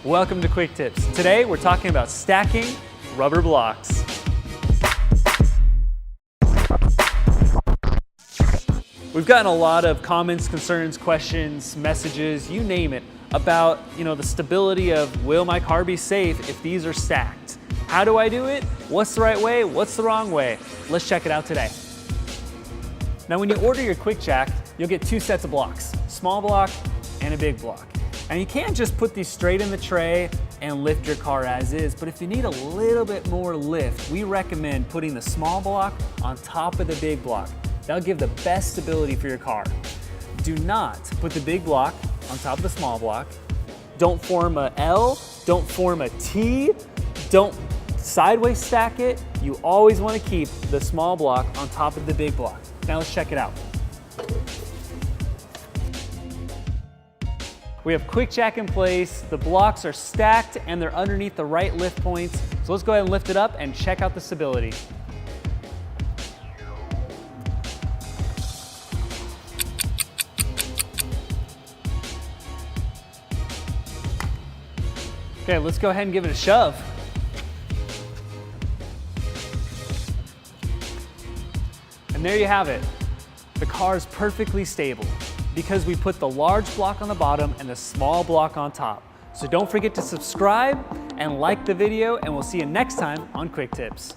Welcome to Quick Tips. Today we're talking about stacking rubber blocks. We've gotten a lot of comments, concerns, questions, messages, you name it, about the stability of will my car be safe if these are stacked? How do I do it? What's the right way? What's the wrong way? Let's check it out today. Now when you order your QuickJack, you'll get two sets of blocks, small block and a big block. And you can't just put these straight in the tray and lift your car as is, but if you need a little bit more lift, we recommend putting the small block on top of the big block. That'll give the best stability for your car. Do not put the big block on top of the small block. Don't form a L, don't form a T, don't sideways stack it. You always want to keep the small block on top of the big block. Now let's check it out. We have QuickJack in place, the blocks are stacked and they're underneath the right lift points. So let's go ahead and lift it up and check out the stability. Okay, let's go ahead and give it a shove. And there you have it. The car is perfectly stable because we put the large block on the bottom and the small block on top. So don't forget to subscribe and like the video, and we'll see you next time on Quick Tips.